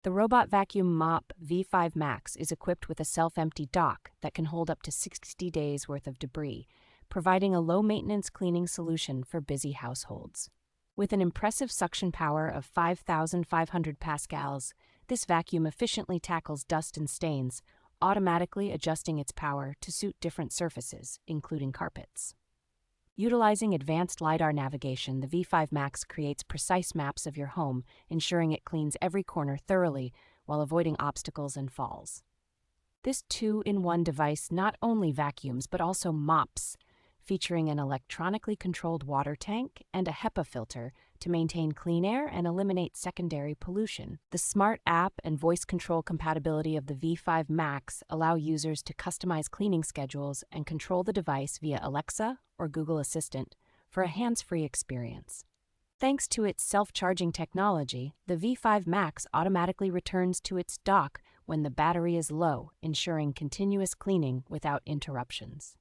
The robot vacuum mop V5 Max is equipped with a self-empty dock that can hold up to 60 days worth of debris, providing a low-maintenance cleaning solution for busy households. With an impressive suction power of 5,500 pascals, this vacuum efficiently tackles dust and stains, automatically adjusting its power to suit different surfaces, including carpets. Utilizing advanced LiDAR navigation, the V5 Max creates precise maps of your home, ensuring it cleans every corner thoroughly while avoiding obstacles and falls. This two-in-one device not only vacuums but also mops, featuring an electronically controlled water tank and a HEPA filter to maintain clean air and eliminate secondary pollution. The smart app and voice control compatibility of the V5 Max allow users to customize cleaning schedules and control the device via Alexa or Google Assistant for a hands-free experience. Thanks to its self-charging technology, the V5 Max automatically returns to its dock when the battery is low, ensuring continuous cleaning without interruptions.